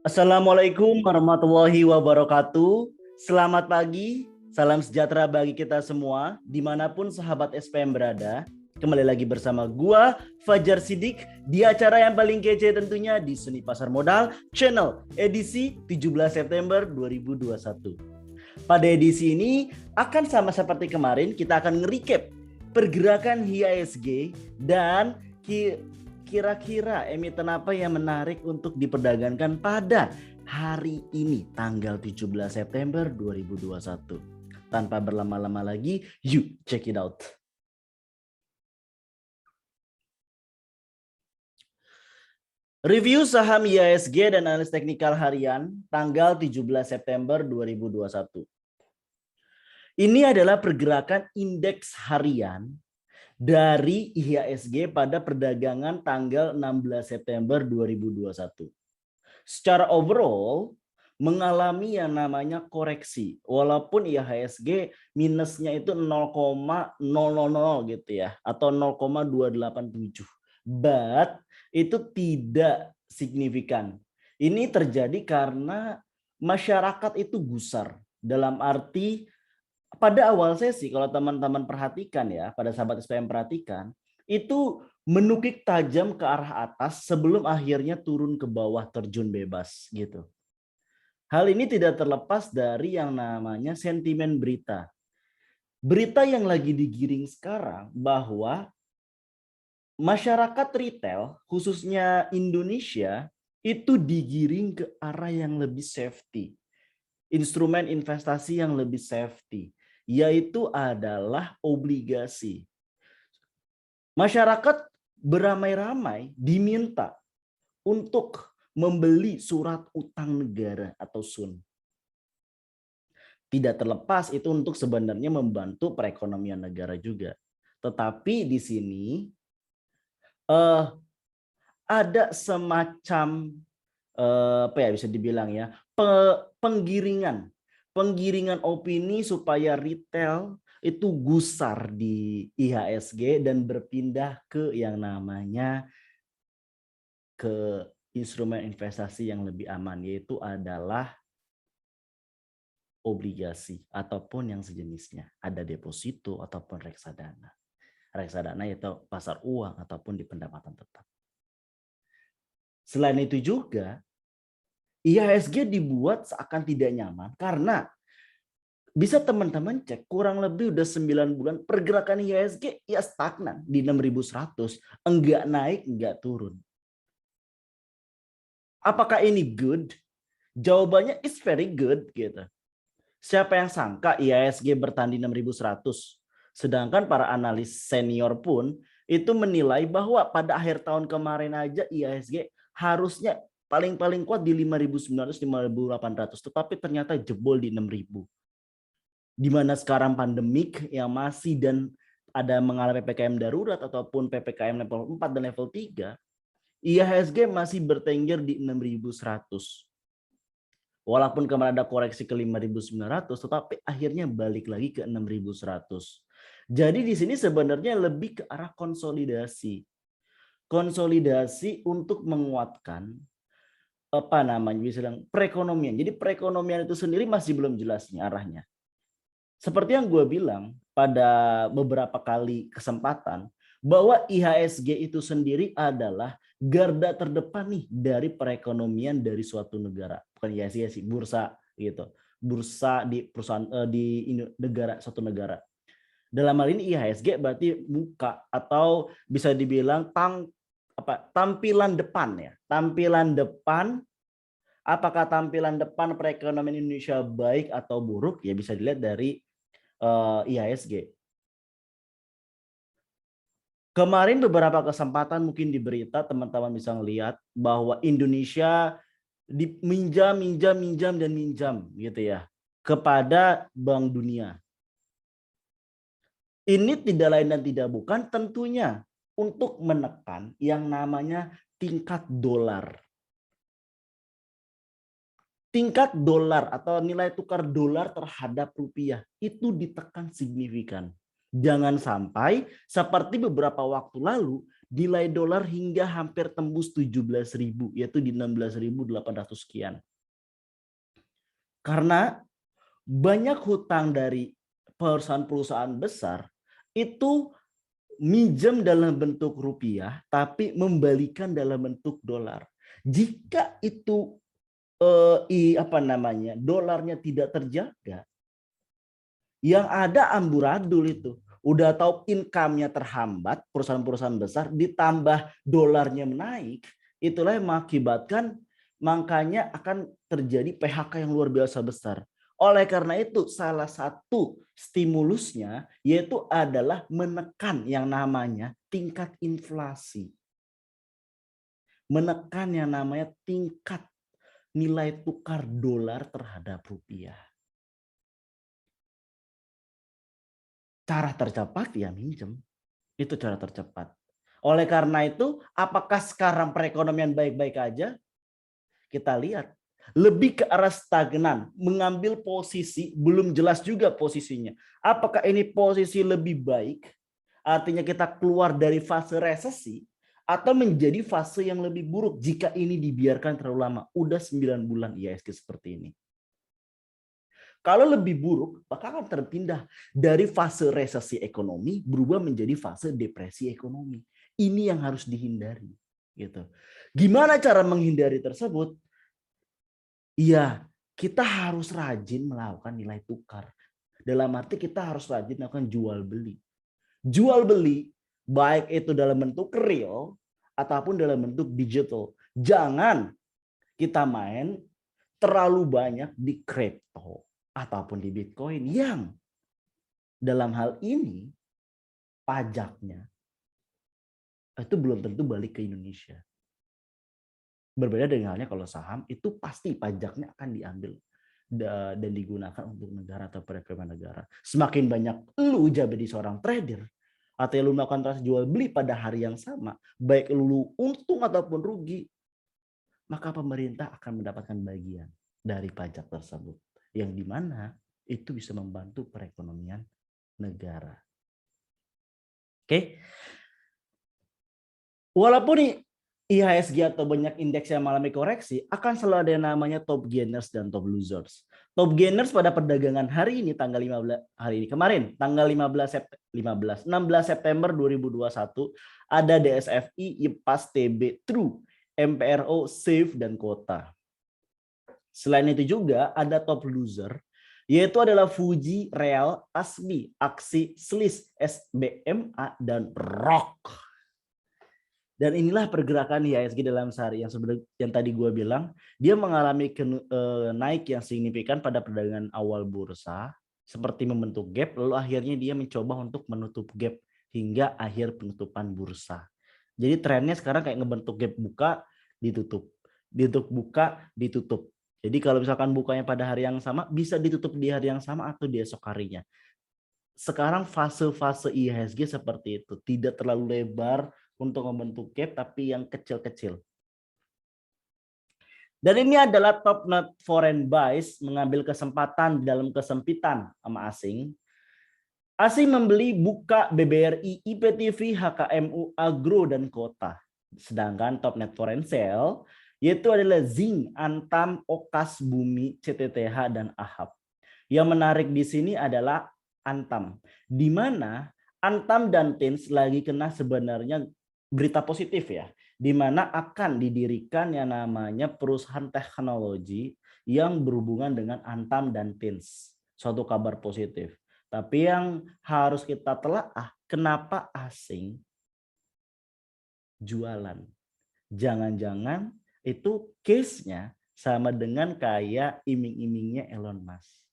Assalamualaikum warahmatullahi wabarakatuh. Selamat pagi, salam sejahtera bagi kita semua, dimanapun sahabat SPM berada. Kembali lagi bersama gua, Fajar Sidik, di acara yang paling kece tentunya di Seni Pasar Modal Channel, edisi 17 September 2021. Pada edisi ini, akan sama seperti kemarin, kita akan nge-recap pergerakan IHSG dan kira-kira emiten apa yang menarik untuk diperdagangkan pada hari ini tanggal 17 September 2021. Tanpa berlama-lama lagi, yuk check it out. Review saham IHSG dan analis teknikal harian tanggal 17 September 2021. Ini adalah pergerakan indeks harian dari IHSG pada perdagangan tanggal 16 September 2021. Secara overall mengalami yang namanya koreksi. Walaupun IHSG minusnya itu 0,000 gitu ya, atau 0,287. But itu tidak signifikan. Ini terjadi karena masyarakat itu gusar. Dalam arti pada awal sesi, kalau teman-teman perhatikan ya, pada sahabat SPM perhatikan, itu menukik tajam ke arah atas sebelum akhirnya turun ke bawah terjun bebas gitu. Hal ini tidak terlepas dari yang namanya sentimen berita. Berita yang lagi digiring sekarang bahwa masyarakat retail, khususnya Indonesia, itu digiring ke arah yang lebih safety. Instrumen investasi yang lebih safety, yaitu adalah obligasi. Masyarakat beramai-ramai diminta untuk membeli surat utang negara atau SUN. Tidak terlepas itu untuk sebenarnya membantu perekonomian negara juga. Tetapi di sini ada semacam apa ya bisa dibilang ya, penggiringan opini supaya retail itu gusar di IHSG dan berpindah ke yang namanya ke instrumen investasi yang lebih aman, yaitu adalah obligasi ataupun yang sejenisnya, ada deposito ataupun reksadana. Reksadana itu pasar uang ataupun di pendapatan tetap. Selain itu juga IHSG dibuat seakan tidak nyaman karena bisa teman-teman cek kurang lebih udah 9 bulan pergerakan IHSG ya stagnan di 6.100, enggak naik, enggak turun. Apakah ini good? Jawabannya is very good gitu. Siapa yang sangka IHSG bertahan di 6.100? Sedangkan para analis senior pun itu menilai bahwa pada akhir tahun kemarin aja IHSG harusnya paling kuat di 5.900, 5.800, tetapi ternyata jebol di 6.000. Di mana sekarang pandemik yang masih dan ada mengalami PPKM darurat ataupun PPKM level 4 dan level 3, IHSG masih bertengger di 6.100. Walaupun kemarin ada koreksi ke 5.900, tetapi akhirnya balik lagi ke 6.100. Jadi di sini sebenarnya lebih ke arah konsolidasi. Konsolidasi untuk menguatkan apa namanya bisa bilang perekonomian. Jadi perekonomian itu sendiri masih belum jelas nih arahnya. Seperti yang gue bilang pada beberapa kali kesempatan, bahwa IHSG itu sendiri adalah garda terdepan nih dari perekonomian dari suatu negara. Bukan IHSG sih, bursa gitu. Bursa di perusahaan di negara, suatu negara. Dalam hal ini IHSG berarti muka atau bisa dibilang tampilan depan ya. Tampilan depan. Apakah tampilan depan perekonomian Indonesia baik atau buruk? Ya bisa dilihat dari IHSG. Kemarin beberapa kesempatan mungkin di berita teman-teman bisa melihat bahwa Indonesia minjam gitu ya kepada Bank Dunia. Ini tidak lain dan tidak bukan tentunya untuk menekan yang namanya tingkat dolar. Tingkat dolar atau nilai tukar dolar terhadap rupiah itu ditekan signifikan. Jangan sampai seperti beberapa waktu lalu nilai dolar hingga hampir tembus 17.000, yaitu di 16.800 sekian. Karena banyak hutang dari perusahaan-perusahaan besar itu minjem dalam bentuk rupiah, tapi membalikan dalam bentuk dolar. Jika itu dolarnya tidak terjaga, yang ada amburadul itu. Udah tahu income-nya terhambat, perusahaan-perusahaan besar, ditambah dolarnya menaik, itulah yang mengakibatkan makanya akan terjadi PHK yang luar biasa besar. Oleh karena itu, salah satu stimulusnya yaitu adalah menekan yang namanya tingkat inflasi. Menekan yang namanya tingkat nilai tukar dolar terhadap rupiah. Cara tercepat ya minjem. Itu cara tercepat. Oleh karena itu, apakah sekarang perekonomian baik-baik aja? Kita lihat. Lebih ke arah stagnan, mengambil posisi, belum jelas juga posisinya. Apakah ini posisi lebih baik, artinya kita keluar dari fase resesi, atau menjadi fase yang lebih buruk jika ini dibiarkan terlalu lama. Udah 9 bulan IHSG seperti ini. Kalau lebih buruk, maka akan terpindah dari fase resesi ekonomi berubah menjadi fase depresi ekonomi. Ini yang harus dihindari. Gitu. Gimana cara menghindari tersebut? Iya, kita harus rajin melakukan nilai tukar. Dalam arti kita harus rajin melakukan jual beli. Jual beli, baik itu dalam bentuk real ataupun dalam bentuk digital. Jangan kita main terlalu banyak di kripto ataupun di Bitcoin yang dalam hal ini pajaknya itu belum tentu balik ke Indonesia. Berbeda dengan halnya kalau saham, itu pasti pajaknya akan diambil dan digunakan untuk negara atau perekonomian negara. Semakin banyak lu jadi seorang trader atau lu melakukan transaksi jual beli pada hari yang sama, baik lu untung ataupun rugi, maka pemerintah akan mendapatkan bagian dari pajak tersebut, yang dimana itu bisa membantu perekonomian negara. Oke, walaupun IHSG atau banyak indeks yang mengalami koreksi, akan selalu ada yang namanya top gainers dan top losers. Top gainers pada perdagangan hari ini tanggal 15 hari ini kemarin tanggal 16 September 2021 ada DSFI, IPAS, TB, True, MPRO, Safe dan Kota. Selain itu juga ada top loser, yaitu adalah Fuji, Real, ASBI, Aksi, SLIS, SBMA dan ROK. Dan inilah pergerakan IHSG dalam sehari yang tadi gue bilang, dia mengalami naik yang signifikan pada perdagangan awal bursa, seperti membentuk gap, lalu akhirnya dia mencoba untuk menutup gap hingga akhir penutupan bursa. Jadi trennya sekarang kayak ngebentuk gap, buka, ditutup, buka, ditutup. Jadi kalau misalkan bukanya pada hari yang sama, bisa ditutup di hari yang sama atau di esok harinya. Sekarang fase-fase IHSG seperti itu, tidak terlalu lebar untuk membentuk gap, tapi yang kecil-kecil. Dan ini adalah top net foreign buys, mengambil kesempatan dalam kesempitan sama asing. Asing membeli Buka, BBRI, IPTV, HKMU, Agro, dan Kota. Sedangkan top net foreign sell yaitu adalah Zing, Antam, Okas, Bumi, CTTH, dan AHAP. Yang menarik di sini adalah Antam, di mana Antam dan Tins lagi kena sebenarnya berita positif ya, di mana akan didirikan yang namanya perusahaan teknologi yang berhubungan dengan Antam dan Tins. Suatu kabar positif. Tapi yang harus kita telaah, kenapa asing jualan? Jangan-jangan itu case-nya sama dengan kayak iming-imingnya Elon Musk.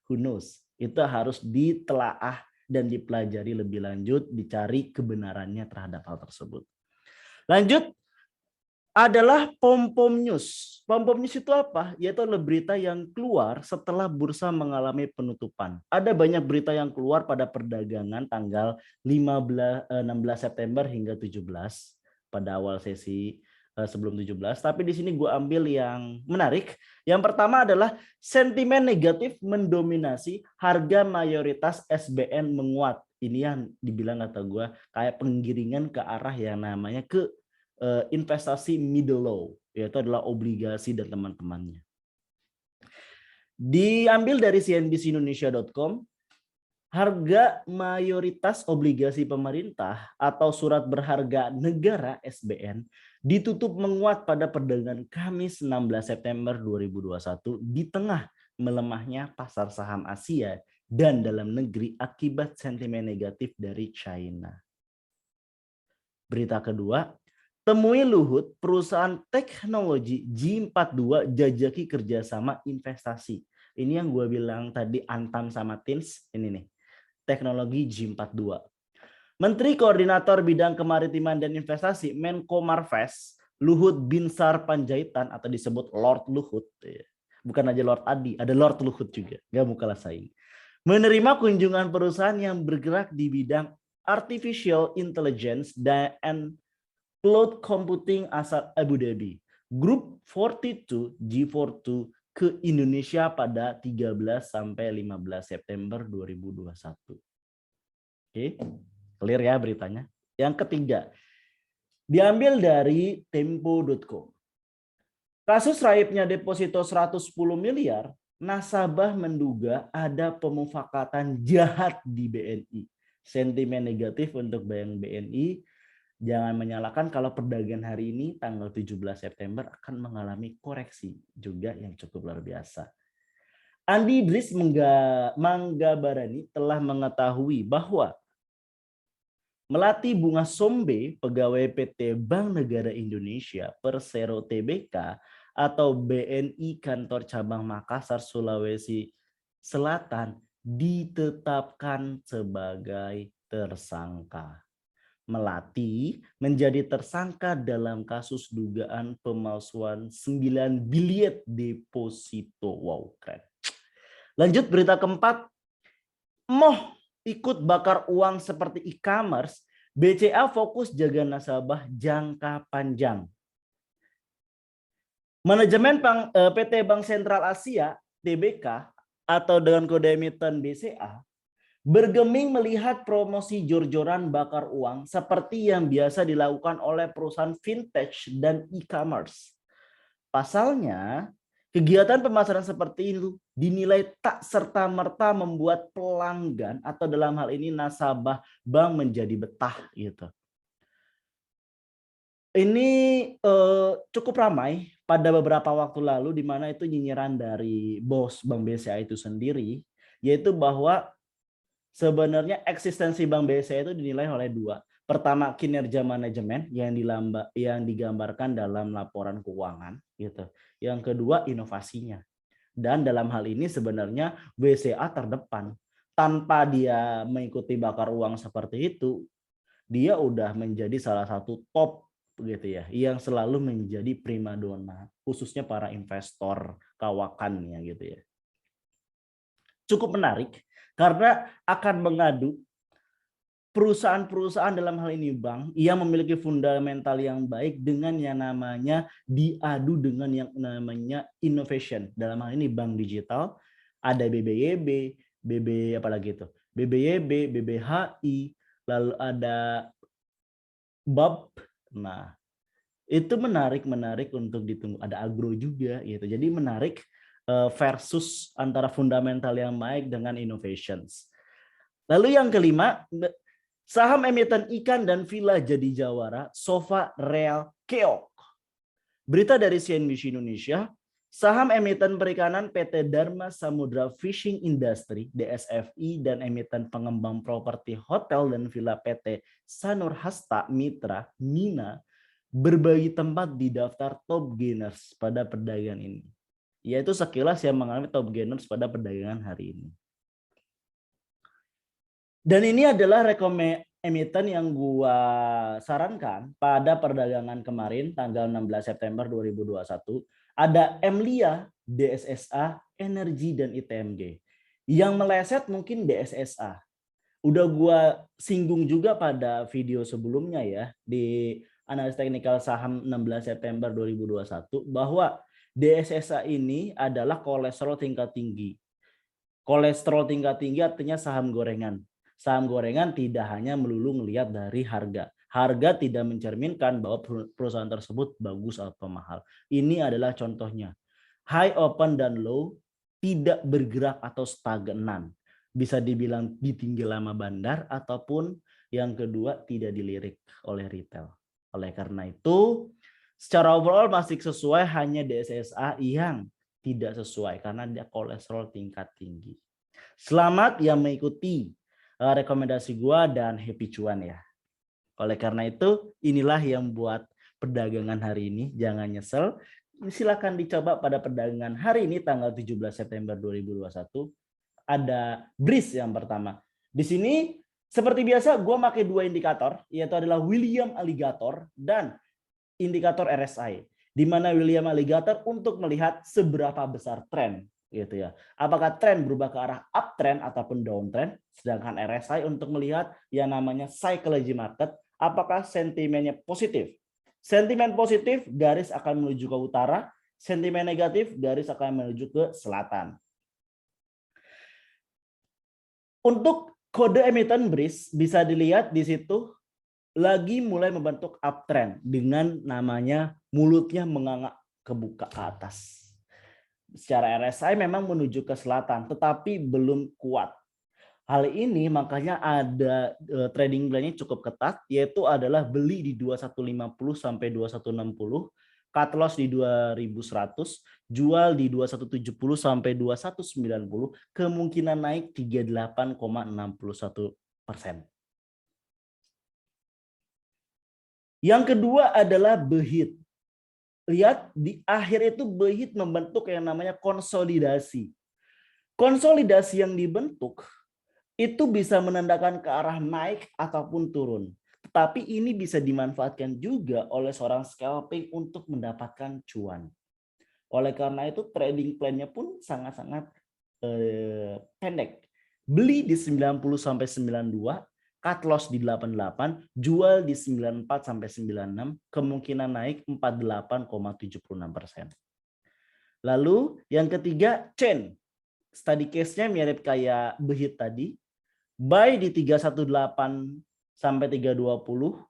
Who knows? Itu harus ditelaah dan dipelajari lebih lanjut, dicari kebenarannya terhadap hal tersebut. Lanjut adalah pom-pom news. Pom-pom news itu apa? Yaitu adalah berita yang keluar setelah bursa mengalami penutupan. Ada banyak berita yang keluar pada perdagangan tanggal 16 September hingga 17 pada awal sesi sebelum 17. Tapi di sini gue ambil yang menarik. Yang pertama adalah sentimen negatif mendominasi, harga mayoritas SBN menguat. ini yang dibilang kata gue kayak penggiringan ke arah yang namanya ke investasi middle low, yaitu adalah obligasi dan teman-temannya. Diambil dari cnbcindonesia.com, harga mayoritas obligasi pemerintah atau surat berharga negara SBN ditutup menguat pada perdagangan Kamis 16 September 2021 di tengah melemahnya pasar saham Asia dan dalam negeri akibat sentimen negatif dari China. Berita kedua, temui Luhut, perusahaan teknologi G42 jajaki kerjasama investasi. Ini yang gue bilang tadi Antam sama Tins, ini nih, teknologi G42. Menteri Koordinator Bidang Kemaritiman dan Investasi Menko Marves, Luhut Binsar Panjaitan atau disebut Lord Luhut, bukan aja Lord Adi, ada Lord Luhut juga, gak mau kalah saing, menerima kunjungan perusahaan yang bergerak di bidang artificial intelligence dan cloud computing asal Abu Dhabi, Group 42 G42 ke Indonesia pada 13 sampai 15 September 2021. Oke, clear ya beritanya. Yang ketiga, diambil dari tempo.com. Kasus raibnya deposito 110 miliar, nasabah menduga ada pemufakatan jahat di BNI. Sentimen negatif untuk Bank BNI, jangan menyalahkan kalau perdagangan hari ini tanggal 17 September akan mengalami koreksi juga yang cukup luar biasa. Andi Idris Manggabarani telah mengetahui bahwa Melati Bunga Sombe, pegawai PT Bank Negara Indonesia Persero Tbk atau BNI Kantor Cabang Makassar, Sulawesi Selatan ditetapkan sebagai tersangka. Melati menjadi tersangka dalam kasus dugaan pemalsuan 9 biliet deposito. Wow, keren. Lanjut berita keempat. Moh ikut bakar uang seperti e-commerce, BCA fokus jaga nasabah jangka panjang. Manajemen PT Bank Sentral Asia, TBK, atau dengan kode emiten BCA, bergeming melihat promosi jor-joran bakar uang seperti yang biasa dilakukan oleh perusahaan fintech dan e-commerce. Pasalnya, kegiatan pemasaran seperti itu dinilai tak serta-merta membuat pelanggan atau dalam hal ini nasabah bank menjadi betah gitu. Ini cukup ramai pada beberapa waktu lalu di mana itu nyinyiran dari bos Bank BCA itu sendiri, yaitu bahwa sebenarnya eksistensi Bank BCA itu dinilai oleh dua. Pertama, kinerja manajemen yang digambarkan dalam laporan keuangan gitu. Yang kedua, inovasinya. Dan dalam hal ini sebenarnya BCA terdepan. Tanpa dia mengikuti bakar uang seperti itu, dia udah menjadi salah satu top gitu ya, yang selalu menjadi primadona, khususnya para investor kawakannya gitu ya. Cukup menarik karena akan mengadu perusahaan-perusahaan dalam hal ini bank yang memiliki fundamental yang baik dengan yang namanya diadu dengan yang namanya innovation. Dalam hal ini bank digital, ada BBYB, apalagi itu, BBYB, BBHI, lalu ada BAB. Nah, itu menarik untuk ditunggu. Ada agro juga gitu. Jadi menarik versus antara fundamental yang baik dengan innovations. Lalu yang kelima, saham emiten ikan dan villa jadi jawara, Sova Real Keok. Berita dari CNBC Indonesia, saham emiten perikanan PT Dharma Samudra Fishing Industry DSFI dan emiten pengembang properti hotel dan villa PT Sanur Hasta Mitra Mina berbagi tempat di daftar top gainers pada perdagangan ini. Yaitu sekilas yang mengalami top gainers pada perdagangan hari ini. Dan ini adalah emiten yang gua sarankan pada perdagangan kemarin tanggal 16 September 2021. Ada Emlia, DSSA, Energi, dan ITMG. Yang meleset mungkin DSSA. Udah gua singgung juga pada video sebelumnya ya, di analis teknikal saham 16 September 2021, bahwa DSSA ini adalah kolesterol tingkat tinggi. Kolesterol tingkat tinggi artinya saham gorengan. Saham gorengan tidak hanya melulu ngelihat dari harga. Harga tidak mencerminkan bahwa perusahaan tersebut bagus atau mahal. Ini adalah contohnya. High open dan low tidak bergerak atau stagnan. Bisa dibilang ditinggal lama bandar ataupun yang kedua tidak dilirik oleh retail. Oleh karena itu, secara overall masih sesuai, hanya DSSA yang tidak sesuai karena dia kolesterol tingkat tinggi. Selamat yang mengikuti rekomendasi gua dan happy cuan ya. Oleh karena itu, inilah yang buat perdagangan hari ini. Jangan nyesel. Silakan dicoba pada perdagangan hari ini tanggal 17 September 2021. Ada BRIS yang pertama. Di sini seperti biasa gue pakai dua indikator, yaitu adalah William Alligator dan indikator RSI. Di mana William Alligator untuk melihat seberapa besar tren gitu ya. Apakah tren berubah ke arah uptrend ataupun downtrend, sedangkan RSI untuk melihat yang namanya psychology market, apakah sentimennya positif. Sentimen positif, garis akan menuju ke utara. Sentimen negatif, garis akan menuju ke selatan. Untuk kode emiten BRIS bisa dilihat di situ lagi mulai membentuk uptrend dengan namanya mulutnya menganga kebuka ke atas. Secara RSI memang menuju ke selatan, tetapi belum kuat. Hal ini makanya ada trading plan-nya cukup ketat, yaitu adalah beli di 2150 sampai 2160, cut loss di 2100, jual di 2170 sampai 2190, kemungkinan naik 38,61%. Yang kedua adalah BEHIT. Lihat di akhir itu BEHIT membentuk yang namanya konsolidasi. Konsolidasi yang dibentuk itu bisa menandakan ke arah naik ataupun turun. Tetapi ini bisa dimanfaatkan juga oleh seorang scalping untuk mendapatkan cuan. Oleh karena itu trading plan-nya pun sangat-sangat pendek. Beli di 90 sampai 92, cut loss di 88, jual di 94 sampai 96, kemungkinan naik 48,76%. Lalu yang ketiga chain. Study case-nya mirip kayak BEHIT tadi. Buy di 318 sampai 320,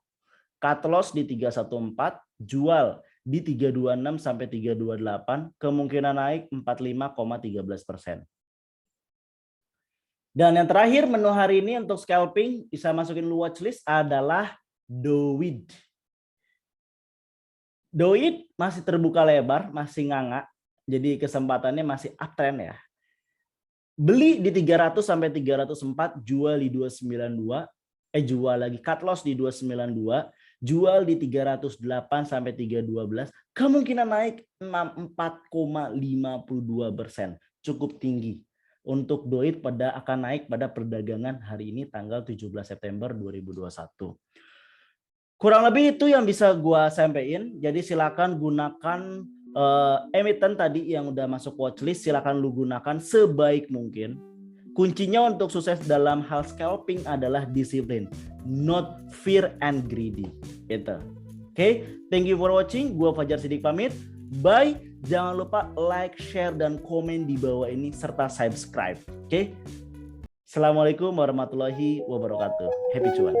cut loss di 314, jual di 326 sampai 328, kemungkinan naik 45,13%. Dan yang terakhir menu hari ini untuk scalping bisa masukin lu watchlist adalah DOID. DOID masih terbuka lebar, masih nganga, jadi kesempatannya masih uptrend ya. Beli di 300 sampai 304, jual di 292, jual lagi, cut loss di 292, jual di 308 sampai 312, kemungkinan naik 64,52%, cukup tinggi. Untuk DOID akan naik pada perdagangan hari ini tanggal 17 September 2021. Kurang lebih itu yang bisa gua sampaikan. Jadi silakan gunakan emiten tadi yang udah masuk watchlist, silakan lu gunakan sebaik mungkin. Kuncinya untuk sukses dalam hal scalping adalah disiplin, not fear and greedy. Gitu. Oke, thank you for watching. Gua Fajar Sidik pamit. Bye. Jangan lupa like, share, dan komen di bawah ini serta subscribe. Oke. Assalamualaikum warahmatullahi wabarakatuh. Happy cuan.